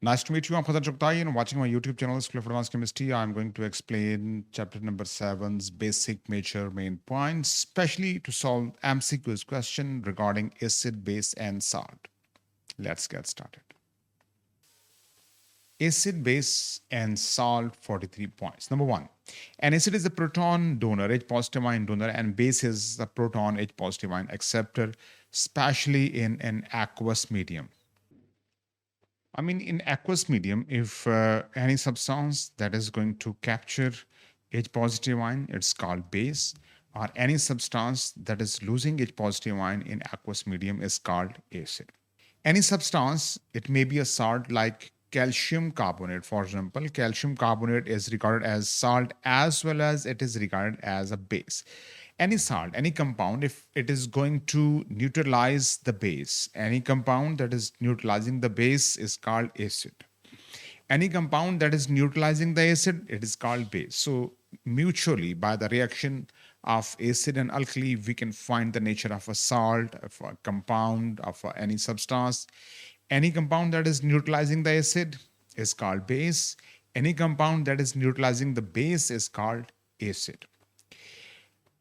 Nice to meet you. I'm Fazal Choktai and watching my YouTube channel, School of Advanced Chemistry. I'm going to explain chapter number 7's basic major main points, especially to solve MCQs question regarding acid, base, and salt. Let's get started. Acid, base, and salt, 43 points. Number 1, an acid is a proton donor, H positive ion donor, and base is a proton, H positive ion acceptor, especially in an aqueous medium. In aqueous medium, if any substance that is going to capture H positive ion, it's called base, or any substance that is losing H positive ion in aqueous medium is called acid. Any substance, it may be a salt like calcium carbonate, for example. Calcium carbonate is regarded as salt as well as it is regarded as a base. Any salt, any compound, if it is going to neutralize the base, any compound that is neutralizing the base is called acid. Any compound that is neutralizing the acid, it is called base. So mutually, by the reaction of acid and alkali, we can find the nature of a salt, of a compound, of any substance. Any compound that is neutralizing the acid is called base. Any compound that is neutralizing the base is called acid.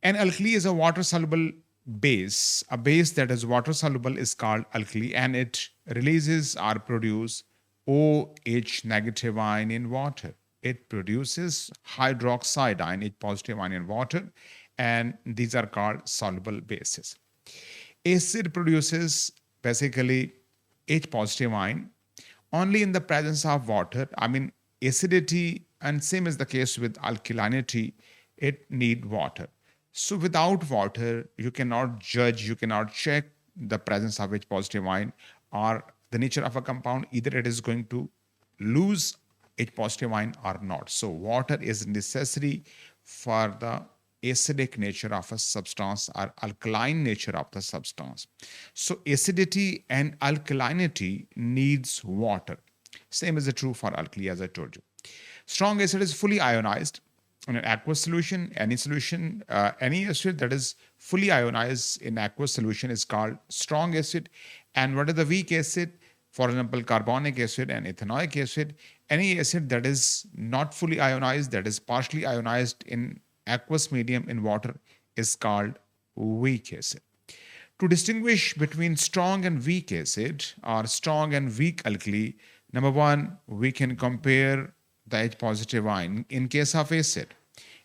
An alkali is a water-soluble base. A base that is water-soluble is called alkali, and it releases or produces OH negative ion in water. It produces hydroxide ion, H positive ion in water, and these are called soluble bases. Acid produces basically H positive ion only in the presence of water. Acidity, and same is the case with alkalinity, it need water. So without water, you cannot judge, you cannot check the presence of H positive ion or the nature of a compound. Either it is going to lose H positive ion or not. So water is necessary for the acidic nature of a substance or alkaline nature of the substance. So acidity and alkalinity needs water. Same is true for alkali, as I told you. Strong acid is fully ionized. In an aqueous solution, any acid that is fully ionized in aqueous solution is called strong acid. And what is the weak acid? For example, carbonic acid and ethanoic acid. Any acid that is not fully ionized, that is partially ionized in aqueous medium in water, is called weak acid. To distinguish between strong and weak acid or strong and weak alkali, number 1, we can compare the H positive ion. In case of acid,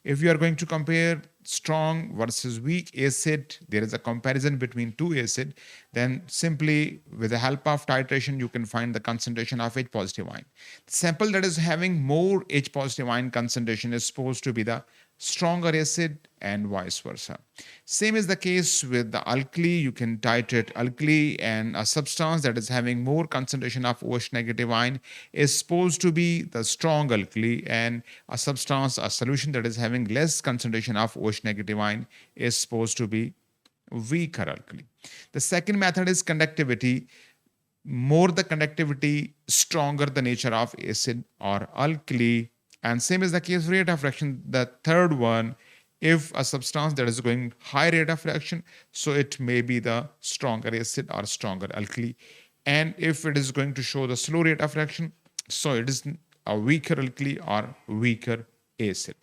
if you are going to compare strong versus weak acid, there is a comparison between two acid, then simply with the help of titration, you can find the concentration of H positive ion. The sample that is having more H positive ion concentration is supposed to be the stronger acid and vice versa. Same is the case with the alkali. You can titrate alkali, and a substance that is having more concentration of OH negative ion is supposed to be the strong alkali, and a solution that is having less concentration of OH negative ion is supposed to be weaker alkali. The second method is conductivity. More the conductivity, stronger the nature of acid or alkali. And same is the case with rate of reaction. The third one, if a substance that is going high rate of reaction, so it may be the stronger acid or stronger alkali. And if it is going to show the slow rate of reaction, so it is a weaker alkali or weaker acid.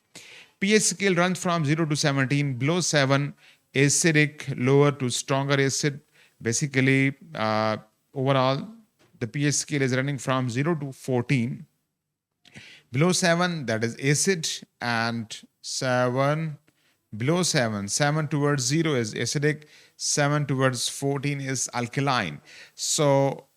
pH scale runs from 0 to 17. Below 7, acidic, lower to stronger acid. Basically, overall, the pH scale is running from 0 to 14. Below 7, that is acid, and 7 towards 0 is acidic, 7 towards 14 is alkaline. So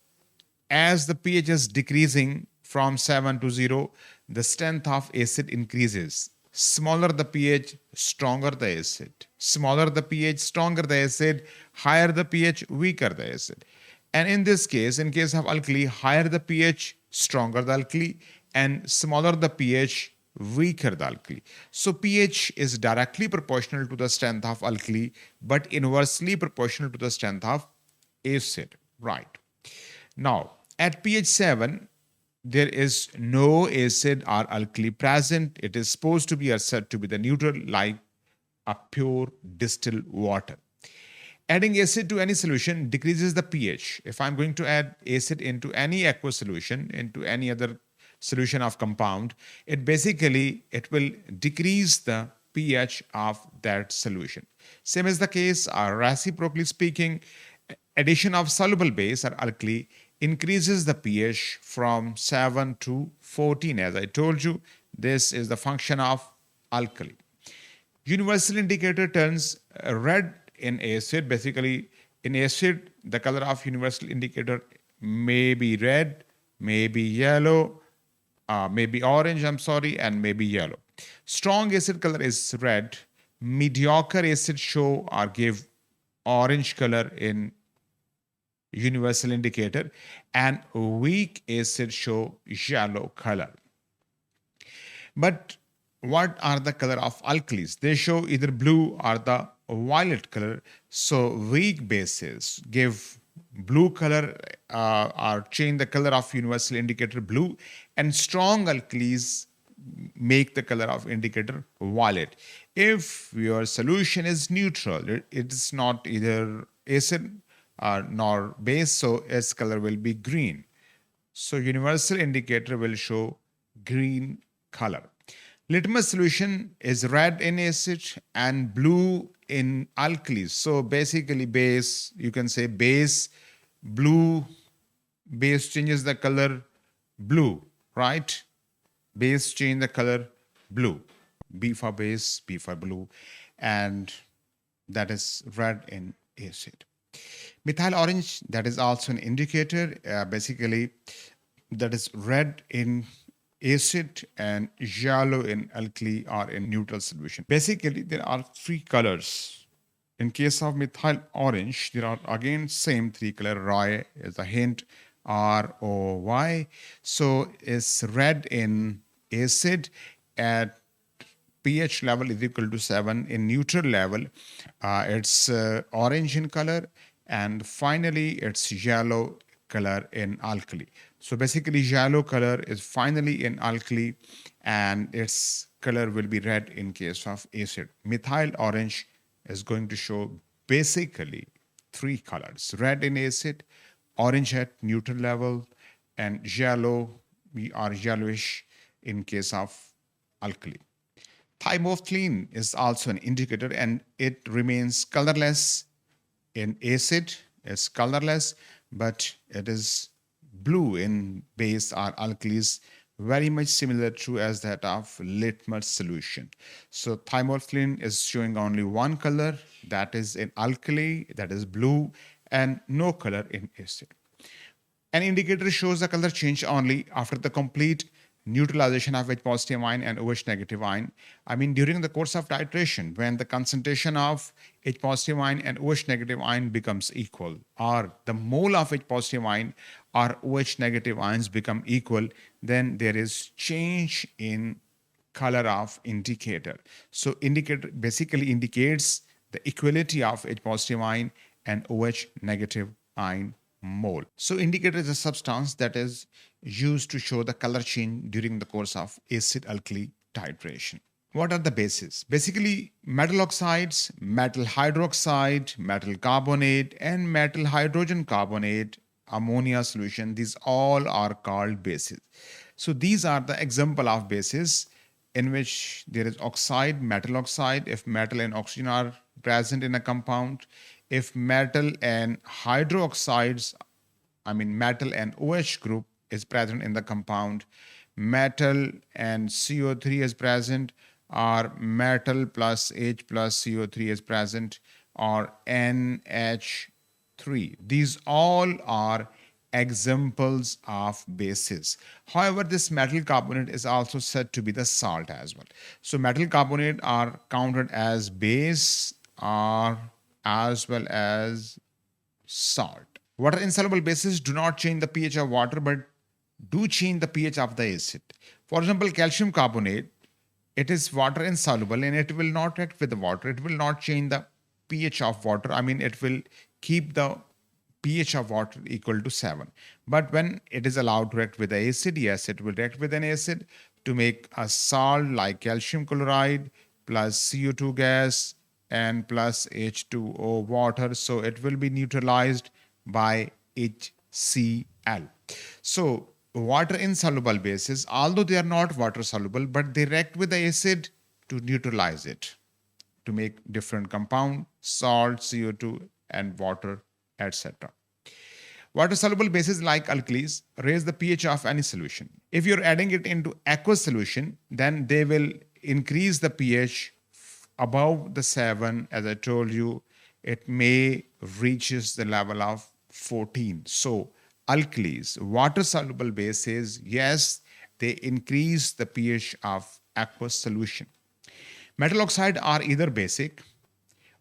as the pH is decreasing from 7 to 0, the strength of acid increases. Smaller the pH, stronger the acid. Smaller the pH, stronger the acid. Higher the pH, weaker the acid. And in this case, in case of alkali, higher the pH, stronger the alkali, and smaller the pH, weaker the alkali. So pH is directly proportional to the strength of alkali, but inversely proportional to the strength of acid. Right. Now, at pH 7, there is no acid or alkali present. It is supposed to be said to be the neutral, like a pure distilled water. Adding acid to any solution decreases the pH. If I'm going to add acid into any aqueous solution, into any other solution of compound, it will decrease the pH of that solution. Same is the case, reciprocally speaking, addition of soluble base or alkali increases the pH from 7 to 14. As I told you, this is the function of alkali. Universal indicator turns red in acid. Basically, in acid, the color of universal indicator may be red, may be yellow, maybe orange, I'm sorry, and maybe yellow. Strong acid color is red. Mediocre acid show or give orange color in universal indicator, and weak acid show yellow color. But what are the color of alkalis? They show either blue or the violet color. So weak bases give blue color or change the color of universal indicator blue, and strong alkalis make the color of indicator violet. If your solution is neutral, it is not either acid nor base, so its color will be green. So universal indicator will show green color. Litmus solution is red in acid and blue in alkalis. So basically base, you can say base, blue, base changes the color blue, right? Base change the color blue. B for base, B for blue, and that is red in acid. Methyl orange, that is also an indicator. Basically, that is red in acid and yellow in alkali or in neutral solution. Basically, there are three colors. In case of methyl orange, there are again same three color. ROY is a hint, ROY. So it's red in acid at pH level is equal to 7. In neutral level, it's orange in color, and finally it's yellow color in alkali. So basically yellow color is finally in alkali, and its color will be red in case of acid. Methyl orange is going to show basically three colors: red in acid, orange at neutral level, and yellow or yellowish in case of alkali. Thymolphthalein is also an indicator, and it remains colorless in acid. It's colorless, but it is blue in base or alkalis, very much similar to as that of litmus solution. So thymolphthalein is showing only one color, that is in alkali, that is blue, and no color in acid. An indicator shows the color change only after the complete neutralization of H positive ion and OH negative ion. I mean, during the course of titration, when the concentration of H positive ion and OH negative ion becomes equal, or the mole of H positive ion or OH negative ions become equal, then there is change in color of indicator. So indicator basically indicates the equality of H positive ion and OH negative ion mole. So indicator is a substance that is used to show the color change during the course of acid-alkali titration. What are the bases? Basically, metal oxides, metal hydroxide, metal carbonate, and metal hydrogen carbonate, ammonia solution, these all are called bases. So these are the example of bases in which there is oxide, metal oxide, if metal and oxygen are present in a compound, if metal and hydroxides, I mean metal and OH group is present in the compound, metal and CO3 is present, or metal plus H plus CO3 is present, or NH3. These all are examples of bases. However, this metal carbonate is also said to be the salt as well. So metal carbonate are counted as base or as well as salt. Water insoluble bases do not change the pH of water, but do change the pH of the acid. For example, calcium carbonate, it is water insoluble and it will not react with the water. It will not change the pH of water. I mean, it will keep the pH of water equal to 7. But when it is allowed to react with the acid, yes, it will react with an acid to make a salt like calcium chloride plus CO2 gas N plus H2O water. So it will be neutralized by HCl. So water insoluble bases, although they are not water soluble, but they react with the acid to neutralize it, to make different compound, salt, CO2, and water, etc. Water-soluble bases like alkalis raise the pH of any solution. If you're adding it into aqueous solution, then they will increase the pH above the 7. As I told you, it may reaches the level of 14. So alkalis, water-soluble bases, yes, they increase the pH of aqueous solution. Metal oxide are either basic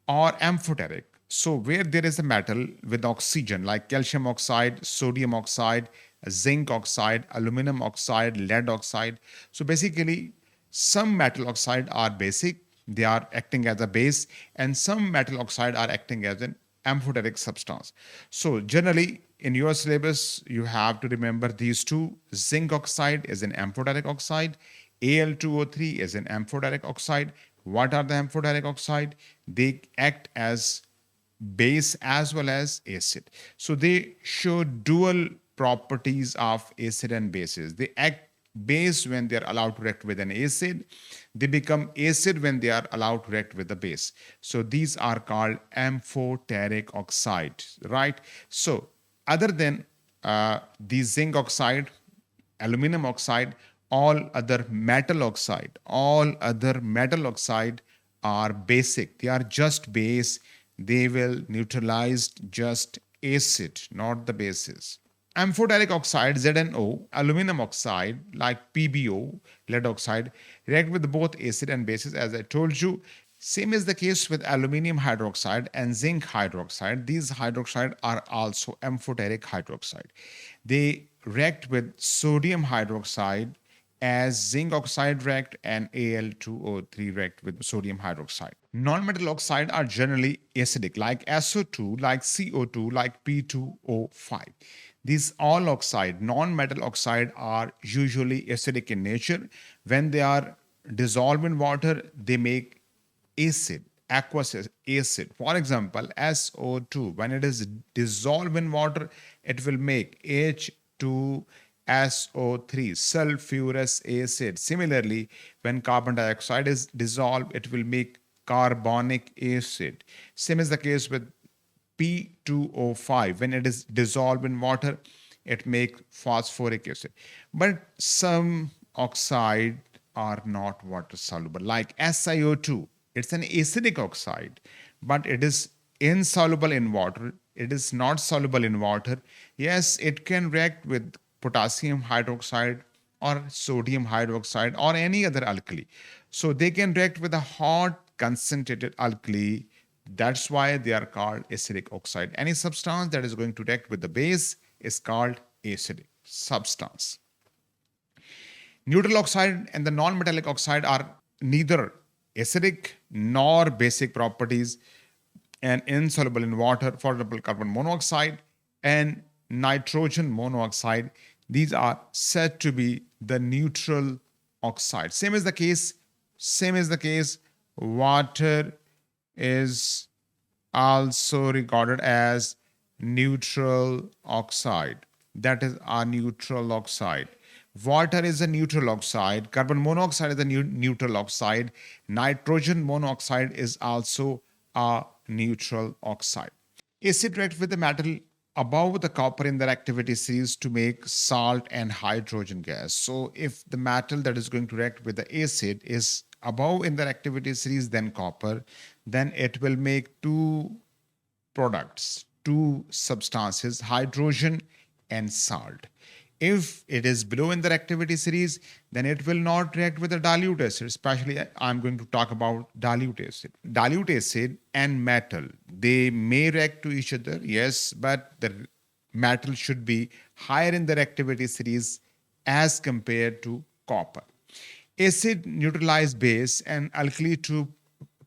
or amphoteric. So where there is a metal with oxygen like calcium oxide, sodium oxide, zinc oxide, aluminum oxide, lead oxide. So basically some metal oxide are basic, they are acting as a base, and some metal oxide are acting as an amphoteric substance. So generally in your syllabus you have to remember these two. Zinc oxide is an amphoteric oxide, Al2O3 is an amphoteric oxide. What are the amphoteric oxide? They act as base as well as acid. So they show dual properties of acid and bases. They act base when they are allowed to react with an acid. They become acid when they are allowed to react with the base. So these are called amphoteric oxide, right? So other than the zinc oxide, aluminum oxide, all other metal oxide are basic. They are just base. They will neutralize just acid, not the bases. Amphoteric oxide, ZnO, aluminum oxide, like PbO, lead oxide, react with both acid and bases, as I told you. Same is the case with aluminum hydroxide and zinc hydroxide. These hydroxide are also amphoteric hydroxide. They react with sodium hydroxide as zinc oxide react and Al2O3 react with sodium hydroxide. Non-metal oxide are generally acidic, like SO2, like CO2, like P2O5. These all oxide, non-metal oxide, are usually acidic in nature. When they are dissolved in water, they make acid, aqueous acid. For example, SO2, when it is dissolved in water, it will make H2SO3, sulfurous acid. Similarly, when carbon dioxide is dissolved, it will make carbonic acid. Same is the case with P2O5. When it is dissolved in water, it makes phosphoric acid. But some oxide are not water soluble, like SiO2. It's an acidic oxide, but it is insoluble in water. It is not soluble in water. Yes, it can react with potassium hydroxide or sodium hydroxide or any other alkali. So they can react with a hot concentrated alkali. That's why they are called acidic oxide. Any substance that is going to react with the base is called acidic substance. Neutral oxide and the non-metallic oxide are neither acidic nor basic properties and insoluble in water. For example, carbon monoxide and nitrogen monoxide, these are said to be the neutral oxide. Same is the case, water is also regarded as neutral oxide. That is a neutral oxide. Water is a neutral oxide. Carbon monoxide is a neutral oxide. Nitrogen monoxide is also a neutral oxide. Acid reacts with the metal above the copper in their activity series to make salt and hydrogen gas. So if the metal that is going to react with the acid is above in their activity series than copper, then it will make two products, two substances, hydrogen and salt. If it is below in their activity series, then it will not react with the dilute acid. Especially, I'm going to talk about dilute acid. Dilute acid and metal, they may react to each other, yes, but the metal should be higher in their activity series as compared to copper. Acid neutralize base and alkali to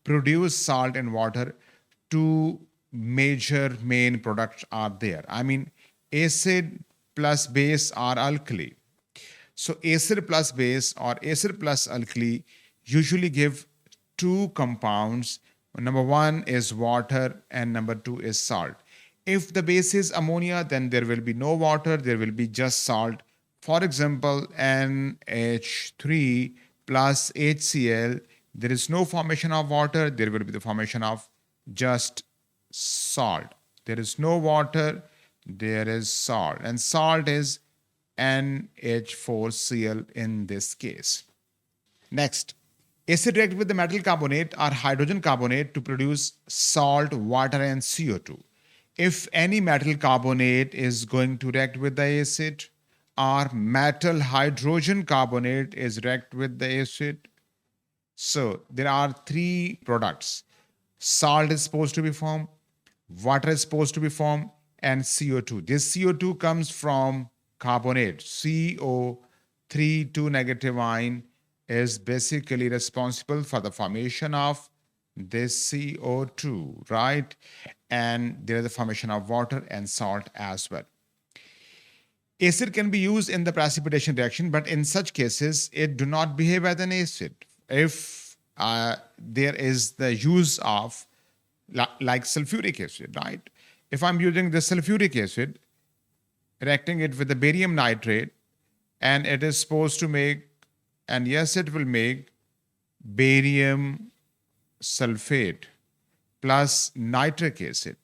produce salt and water. Two major main products are there. I mean, acid plus base are alkali. So acid plus base or acid plus alkali usually give two compounds Number one is water and number two is salt. If the base is ammonia, then there will be no water, there will be just salt. For example, NH3 plus HCl, there is no formation of water, there will be the formation of just salt. There is no water, there is salt, and salt is NH4Cl in this case. Next, acid react with the metal carbonate or hydrogen carbonate to produce salt, water, and CO2. If any metal carbonate is going to react with the acid, or metal hydrogen carbonate is react with the acid, so there are three products. Salt is supposed to be formed, water is supposed to be formed, and CO2. This CO2 comes from carbonate. CO3 2 negative ion is basically responsible for the formation of this CO2, right? And there is the formation of water and salt as well. Acid can be used in the precipitation reaction, but in such cases, it do not behave as an acid. If there is the use of like sulfuric acid, right? If I'm using the sulfuric acid, reacting it with the barium nitrate, and it is supposed to make, and yes, it will make barium sulfate plus nitric acid.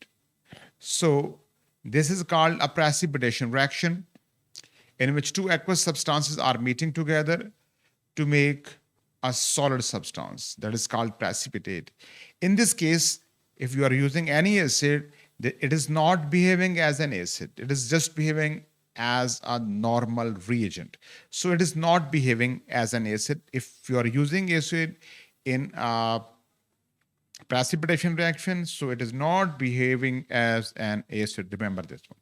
So this is called a precipitation reaction in which two aqueous substances are meeting together to make a solid substance that is called precipitate. In this case, if you are using any acid, it is not behaving as an acid. It is just behaving as a normal reagent. So it is not behaving as an acid. If you are using acid in a precipitation reaction, so it is not behaving as an acid. Remember this one.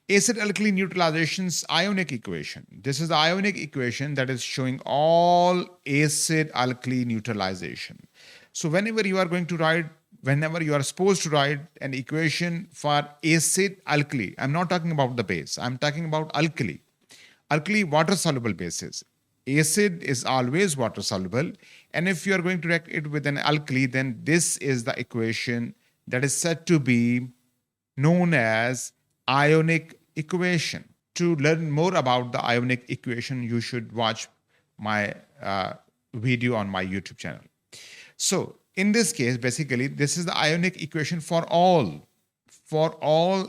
Acid alkali neutralization's ionic equation. This is the ionic equation that is showing all acid alkali neutralization. So whenever you are supposed to write an equation for acid alkali, I'm not talking about the base, I'm talking about alkali. Alkali water soluble bases. Acid is always water soluble, and if you are going to react it with an alkali, then this is the equation that is said to be known as ionic equation. To learn more about the ionic equation, you should watch my video on my YouTube channel. So in this case, basically, this is the ionic equation for all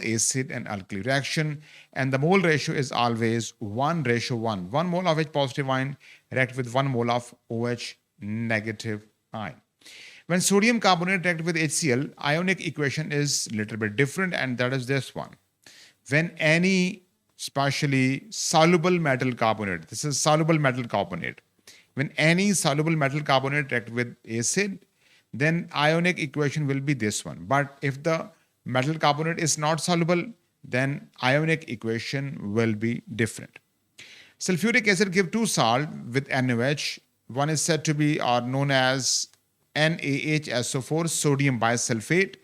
acid and alkali reaction, and the mole ratio is always 1:1. 1 mole of H positive ion react with 1 mole of OH negative ion. When sodium carbonate react with HCl, ionic equation is a little bit different, and that is this one. When any especially soluble metal carbonate, this is soluble metal carbonate. When any soluble metal carbonate react with acid, then ionic equation will be this one. But if the metal carbonate is not soluble, then ionic equation will be different. Sulfuric acid give two salt with NaOH. One is said to be or known as NaHSO4, sodium bisulfate,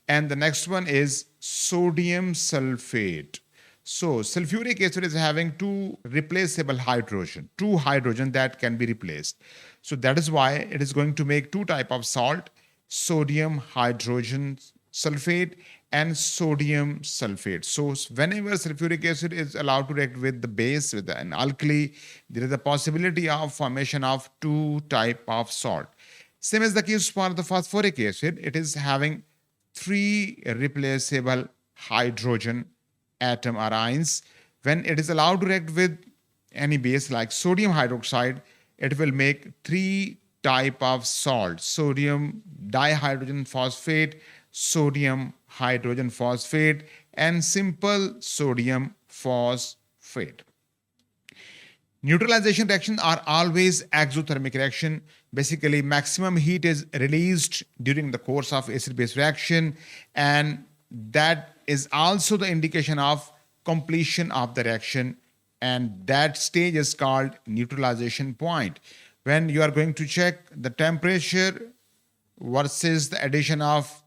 and the next one is sodium sulfate. So sulfuric acid is having two replaceable hydrogen, two hydrogen that can be replaced. So that is why it is going to make two type of salt, sodium hydrogen sulfate and sodium sulfate. So whenever sulfuric acid is allowed to react with the base, with an alkali, there is a possibility of formation of two type of salt. Same as the case for the phosphoric acid, it is having three replaceable hydrogen atom or ions. When it is allowed to react with any base like sodium hydroxide, it will make three type of salt: sodium dihydrogen phosphate, sodium hydrogen phosphate, and simple sodium phosphate. Neutralization reactions are always exothermic reaction. Basically, maximum heat is released during the course of acid-base reaction, and that is also the indication of completion of the reaction, and that stage is called neutralization point. When you are going to check the temperature versus the addition of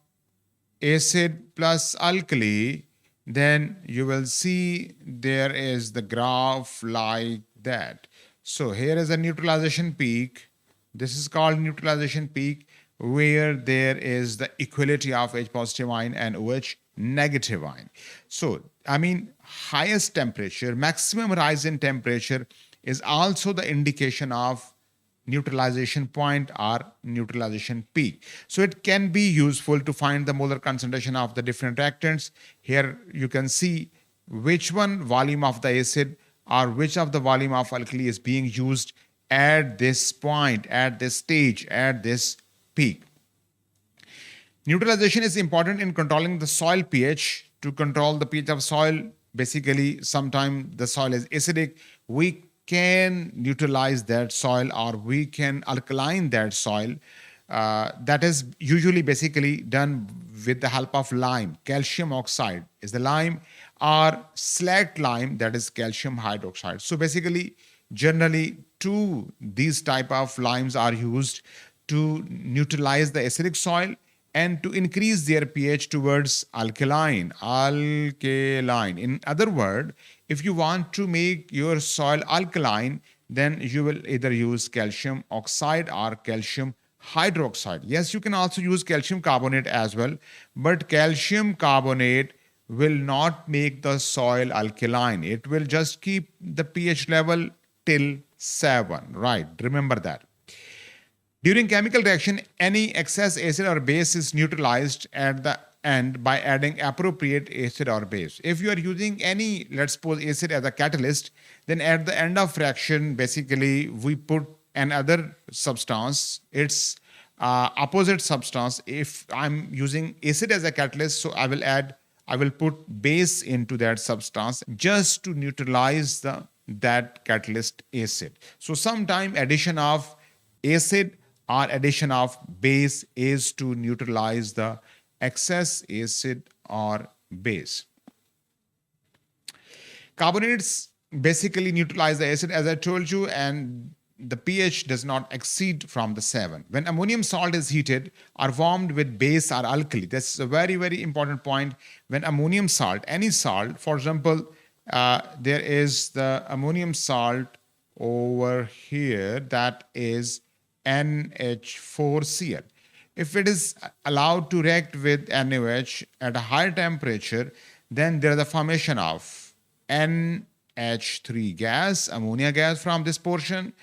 acid plus alkali, then you will see there is the graph like that. So here is a neutralization peak. This is called neutralization peak. where there is the equality of H positive ion and OH negative ion. So, I mean, highest temperature, maximum rise in temperature is also the indication of neutralization point or neutralization peak. So it can be useful to find the molar concentration of the different reactants. Here you can see which one volume of the acid or which of the volume of alkali is being used at this point, at this stage, at this peak. Neutralization is important in controlling the soil pH. To control the pH of soil, basically, sometimes the soil is acidic. We can neutralize that soil or we can alkaline that soil. That is usually basically done with the help of lime. Calcium oxide is the lime, or slacked lime, that is calcium hydroxide. So basically, generally, these type of limes are used to neutralize the acidic soil and to increase their pH towards alkaline. In other words, if you want to make your soil alkaline, then you will either use calcium oxide or calcium hydroxide. Yes, you can also use calcium carbonate as well, but calcium carbonate will not make the soil alkaline. It will just keep the pH level till 7, right? Remember that. During chemical reaction, any excess acid or base is neutralized at the end by adding appropriate acid or base. If you are using any, let's suppose, acid as a catalyst, then at the end of reaction, basically, we put another substance. It's opposite substance. If I'm using acid as a catalyst, so I will put base into that substance just to neutralize that catalyst acid. So sometime addition of acid or addition of base is to neutralize the excess acid or base. Carbonates basically neutralize the acid, as I told you, and the pH does not exceed from the 7. When ammonium salt is heated or warmed with base or alkali, that's a very, very important point. When ammonium salt, any salt, for example, there is the ammonium salt over here, that is NH4Cl. If it is allowed to react with NaOH at a higher temperature, then there is the formation of NH3 gas, ammonia gas from this portion,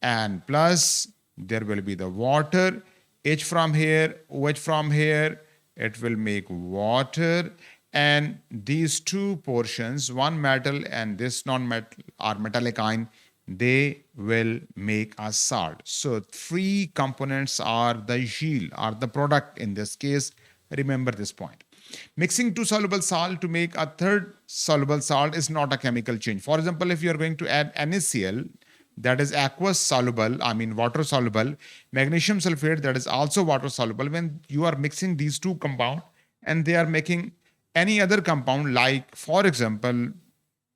and plus there will be the water, H from here, OH from here, it will make water, and these two portions, one metal and this non-metal or metallic ion, they will make a salt. So three components are the yield or the product in this case. Remember this point. Mixing two soluble salt to make a third soluble salt is not a chemical change. For example, if you are going to add NaCl, that is aqueous soluble, water soluble, magnesium sulfate, that is also water soluble, when you are mixing these two compounds and they are making any other compound, like for example,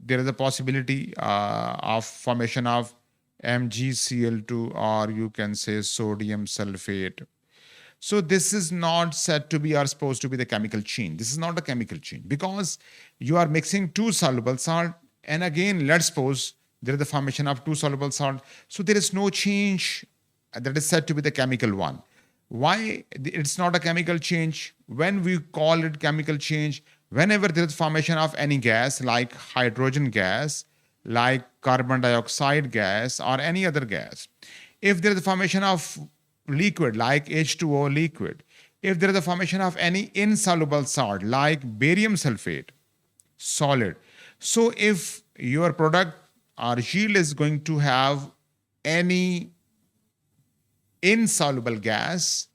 there is a possibility of formation of MgCl2, or you can say sodium sulfate. So this is not said to be or supposed to be the chemical chain. This is not a chemical chain because you are mixing two soluble salt, and again, let's suppose there is the formation of two soluble salt. So there is no change that is said to be the chemical one. Why it's not a chemical change? When we call it chemical change, whenever there is formation of any gas like hydrogen gas, like carbon dioxide gas, or any other gas, if there is a formation of liquid like H2O liquid, if there is a formation of any insoluble salt like barium sulfate solid, so if your product or yield is going to have any insoluble gas,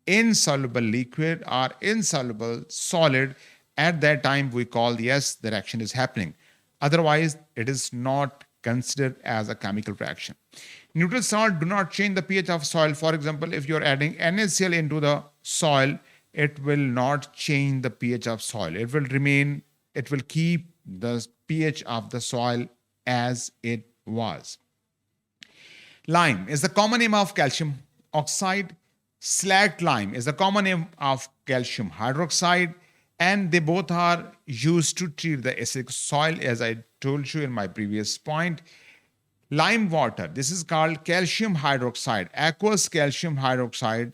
insoluble liquid, or insoluble solid, at that time we call, yes, the reaction is happening. Otherwise, it is not considered as a chemical reaction. Neutral salt do not change the pH of soil. For example, if you're adding NaCl into the soil, it will not change the pH of soil. It will keep the pH of the soil as it was. Lime is the common name of calcium oxide. Slacked lime is the common name of calcium hydroxide, and they both are used to treat the acidic soil, as I told you in my previous point. Lime water, this is called calcium hydroxide, aqueous calcium hydroxide.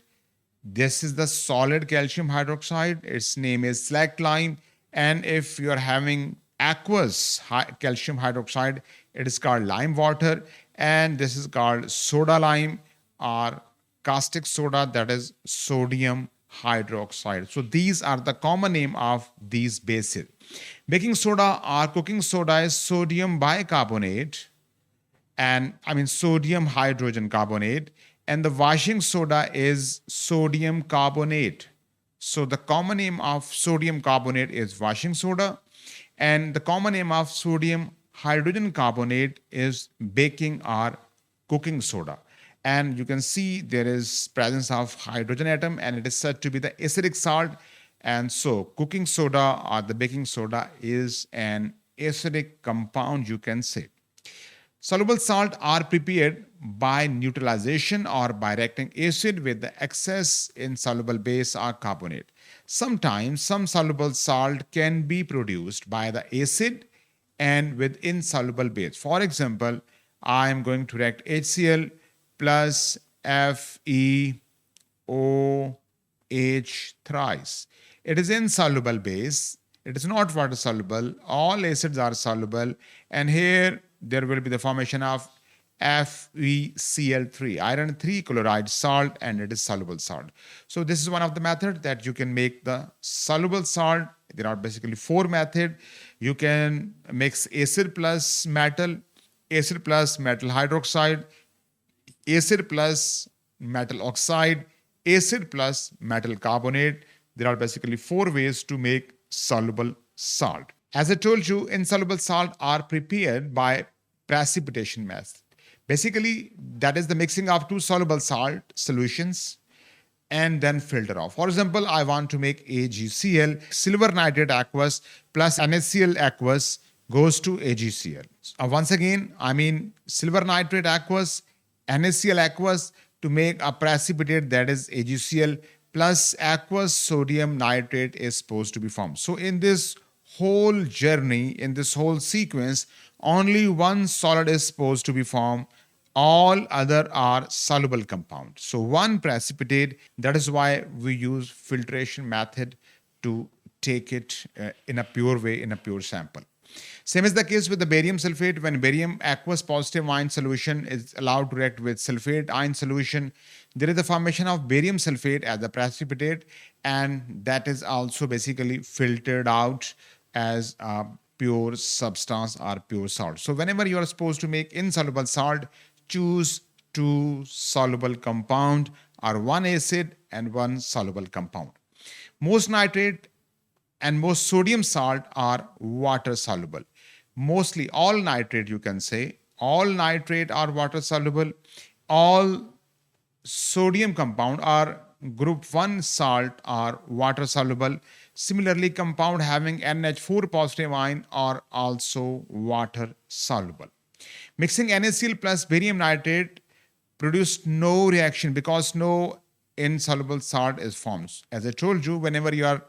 This is the solid calcium hydroxide. Its name is slacked lime. And if you are having aqueous calcium hydroxide, it is called lime water. And this is called soda lime or caustic soda, that is sodium hydroxide. So these are the common name of these bases. Baking soda or cooking soda is sodium bicarbonate, and I mean sodium hydrogen carbonate, and the washing soda is sodium carbonate. So the common name of sodium carbonate is washing soda, and the common name of sodium hydrogen carbonate is baking or cooking soda. And you can see there is presence of hydrogen atom, and it is said to be the acidic salt. And so cooking soda or the baking soda is an acidic compound, you can say. Soluble salt are prepared by neutralization or by reacting acid with the excess insoluble base or carbonate. Sometimes some soluble salt can be produced by the acid and with insoluble base. For example, I am going to react HCl plus FeOH thrice. It is insoluble base. It is not water soluble. All acids are soluble, and here there will be the formation of FeCl3, iron 3 chloride salt, and it is soluble salt. So this is one of the methods that you can make the soluble salt. There are basically 4 methods. You can mix acid plus metal hydroxide, acid plus metal oxide, acid plus metal carbonate. There are basically 4 ways to make soluble salt. As I told you, insoluble salt are prepared by precipitation method. Basically, that is the mixing of 2 soluble salt solutions and then filter off. For example, I want to make AgCl, silver nitrate aqueous plus NaCl aqueous goes to AgCl. Once again, I mean silver nitrate aqueous, NaCl aqueous to make a precipitate, that is AgCl, plus aqueous sodium nitrate is supposed to be formed. So in this whole journey, in this whole sequence, only one solid is supposed to be formed. All other are soluble compounds. So one precipitate, that is why we use filtration method to take it in a pure way, in a pure sample. Same is the case with the barium sulfate. When barium aqueous positive ion solution is allowed to react with sulfate ion solution, there is the formation of barium sulfate as a precipitate, and that is also basically filtered out as a pure substance or pure salt. So whenever you are supposed to make insoluble salt, choose 2 soluble compound or 1 acid and 1 soluble compound. Most nitrate and most sodium salt are water soluble. Mostly all nitrate, you can say, all nitrate are water soluble. All sodium compound are group 1 salt are water soluble. Similarly, compound having NH4 positive ion are also water soluble. Mixing NaCl plus barium nitrate produced no reaction because no insoluble salt is formed. As I told you, whenever you are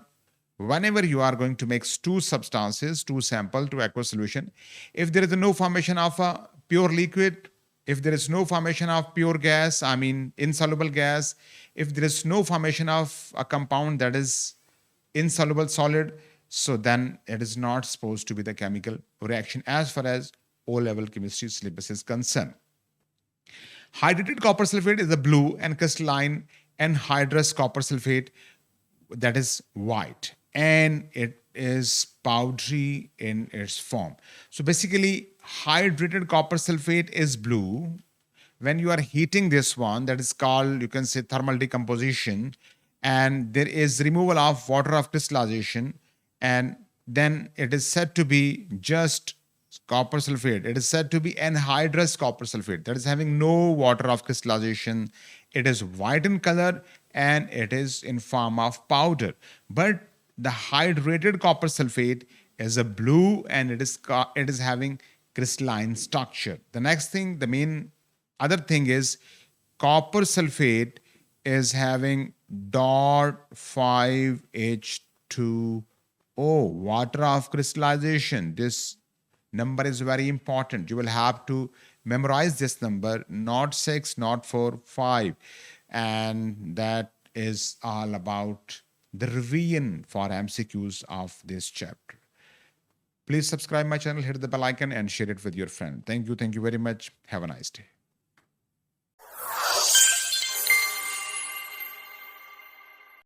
going to mix 2 substances, 2 sample, 2 aqueous solution, if there is no formation of a pure liquid, if there is no formation of pure gas, I mean insoluble gas, if there is no formation of a compound that is insoluble solid, so then it is not supposed to be the chemical reaction as far as O-level chemistry syllabus is concerned. Hydrated copper sulfate is the blue, and crystalline anhydrous copper sulfate, that is white, and it is powdery in its form. So basically, hydrated copper sulfate is blue. When you are heating this one, that is called, you can say, thermal decomposition, and there is removal of water of crystallization, and then it is said to be just copper sulfate. It is said to be anhydrous copper sulfate, that is having no water of crystallization. It is white in color and it is in form of powder. But the hydrated copper sulfate is a blue and it is having crystalline structure. The next thing, the main other thing is copper sulfate is having .5H2O, water of crystallization. This number is very important. You will have to memorize this number, not 6, not 4, 5. And that is all about the revision for MCQs of this chapter. Please subscribe my channel, hit the bell icon, and share it with your friend. Thank you. Thank you very much. Have a nice day.